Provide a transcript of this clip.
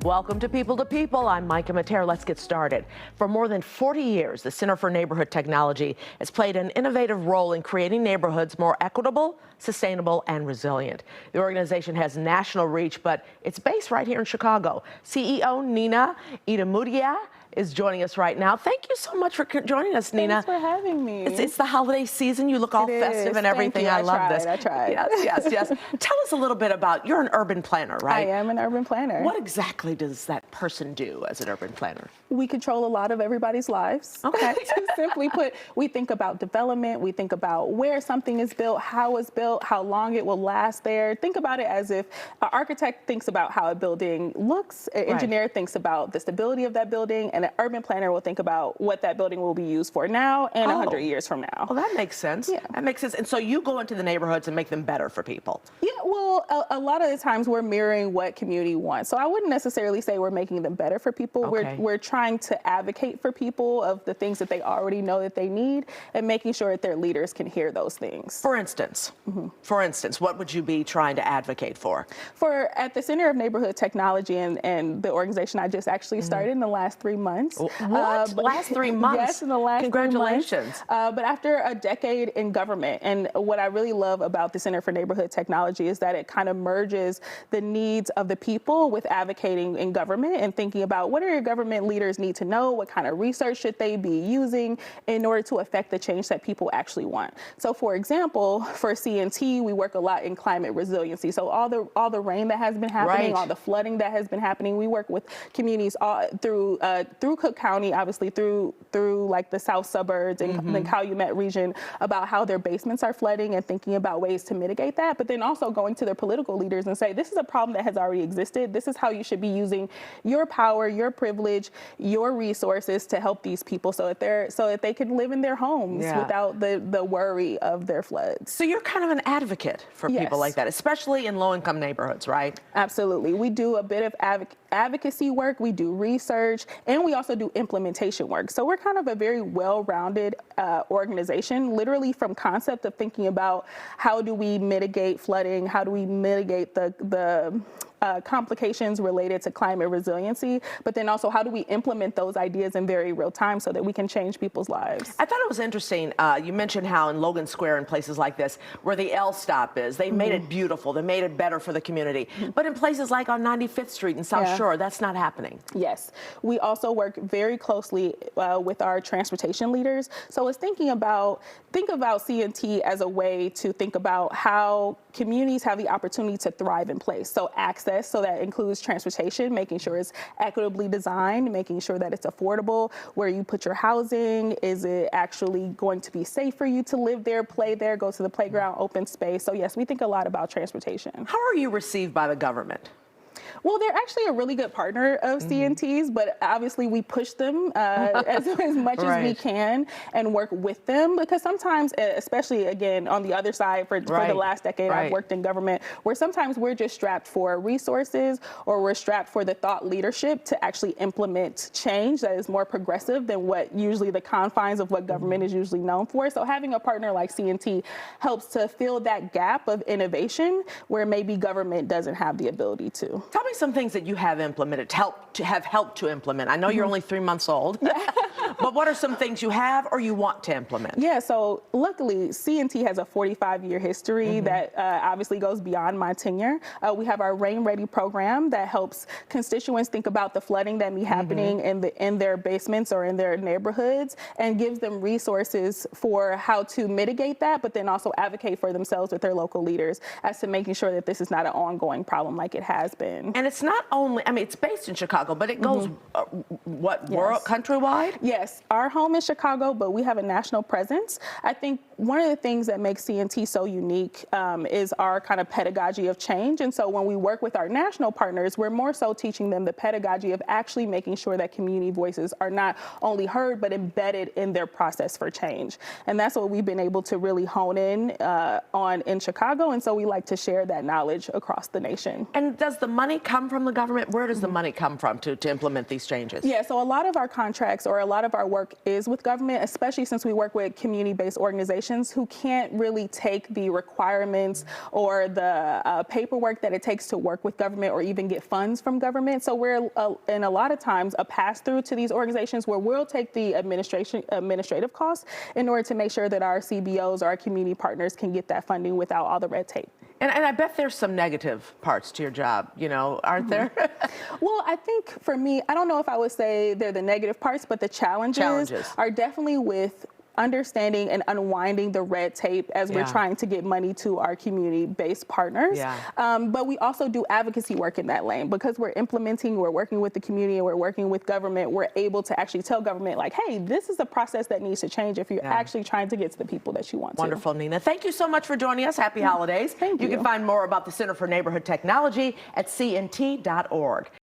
Welcome to People. I'm Micah Mater. Let's get started. For more than 40 years, the Center for Neighborhood Technology has played an innovative role in creating neighborhoods more equitable, sustainable, and resilient. The organization has national reach, but it's based right here in Chicago. CEO Nina Itamudea is joining us right now. Thank you so much for joining us, Nina. Thanks for having me. It's the holiday season. You look all festive and everything. I love this. I tried. Yes. Tell us a little bit about, you're an urban planner, right? I am an urban planner. What exactly does that person do as an urban planner? We control a lot of everybody's lives. Okay. Simply put, we think about development. We think about where something is built, how it's built, how long it will last there. Think about it as if an architect thinks about how a building looks, an engineer thinks about the stability of that building, and an urban planner will think about what that building will be used for now and 100 years from now. Well, that makes sense. Yeah. That makes sense. And so you go into the neighborhoods and make them better for people. Yeah, well, a lot of the times we're mirroring what community wants. So I wouldn't necessarily say we're making them better for people. Okay. We're trying to advocate for people of the things that they already know that they need and making sure that their leaders can hear those things. For instance, what would you be trying to advocate for? At the Center of Neighborhood Technology and the organization I just actually started in the last 3 months. What? Last 3 months? Yes, in the last 3 months. Congratulations. But after a decade in government, and what I really love about the Center for Neighborhood Technology is that it kind of merges the needs of the people with advocating in government and thinking about what do your government leaders need to know, what kind of research should they be using in order to affect the change that people actually want. So for example, for CNT, we work a lot in climate resiliency. So all the rain that has been happening, all the flooding that has been happening, we work with communities all through Cook County, obviously through like the south suburbs and the Calumet region about how their basements are flooding and thinking about ways to mitigate that, but then also going to their political leaders and say, this is a problem that has already existed. This is how you should be using your power, your privilege, your resources to help these people so that they can live in their homes without the worry of their floods. So you're kind of an advocate for people like that, especially in low-income neighborhoods, right? Absolutely. We do a bit of advocacy work, we do research, and we also do implementation work. So we're kind of a very well-rounded organization, literally from concept of thinking about how do we mitigate flooding, how do we mitigate the complications related to climate resiliency, but then also how do we implement those ideas in very real time so that we can change people's lives. I thought it was interesting. You mentioned how in Logan Square and places like this, where the L stop is, they made it beautiful. They made it better for the community. But in places like on 95th Street and South Shore, that's not happening. Yes. We also work very closely with our transportation leaders. So it's think about CNT as a way to think about how communities have the opportunity to thrive in place. So access, so that includes transportation, making sure it's equitably designed, making sure that it's affordable, where you put your housing, is it actually going to be safe for you to live there, play there, go to the playground, open space. So yes, we think a lot about transportation. How are you received by the government? Well, they're actually a really good partner of CNT's, but obviously we push them as much as we can and work with them, because sometimes, especially again on the other side for the last decade, I've worked in government, where sometimes we're just strapped for resources or we're strapped for the thought leadership to actually implement change that is more progressive than what usually the confines of what government is usually known for. So having a partner like CNT helps to fill that gap of innovation where maybe government doesn't have the ability to. Tell me some things that you have implemented, helped to implement. I know you're only 3 months old, but what are some things you have or you want to implement? Yeah, so luckily CNT has a 45-year history that obviously goes beyond my tenure. We have our Rain Ready program that helps constituents think about the flooding that may be happening in their basements or in their neighborhoods and gives them resources for how to mitigate that, but then also advocate for themselves with their local leaders as to making sure that this is not an ongoing problem like it has been. And it's not only, I mean, it's based in Chicago, but it goes, world, countrywide? Yes, our home is Chicago, but we have a national presence. I think one of the things that makes CNT so unique is our kind of pedagogy of change. And so when we work with our national partners, we're more so teaching them the pedagogy of actually making sure that community voices are not only heard, but embedded in their process for change. And that's what we've been able to really hone in on in Chicago. And so we like to share that knowledge across the nation. And does the money come from the government? Where does the money come from to implement these changes? Yeah, so a lot of our contracts or a lot of our work is with government, especially since we work with community-based organizations organizations who can't really take the requirements or the paperwork that it takes to work with government or even get funds from government. So we're in a lot of times a pass-through to these organizations where we'll take the administrative costs in order to make sure that our CBOs, our community partners, can get that funding without all the red tape. And I bet there's some negative parts to your job, aren't there? Well, I think for me, I don't know if I would say they're the negative parts, but the challenges are definitely with understanding and unwinding the red tape as we're trying to get money to our community-based partners. But we also do advocacy work in that lane because we're working with the community, and we're working with government. We're able to actually tell government, like, hey, this is a process that needs to change if you're actually trying to get to the people that you want to. Wonderful, Nina. Thank you so much for joining us. Happy holidays. Thank you. You can find more about the Center for Neighborhood Technology at cnt.org.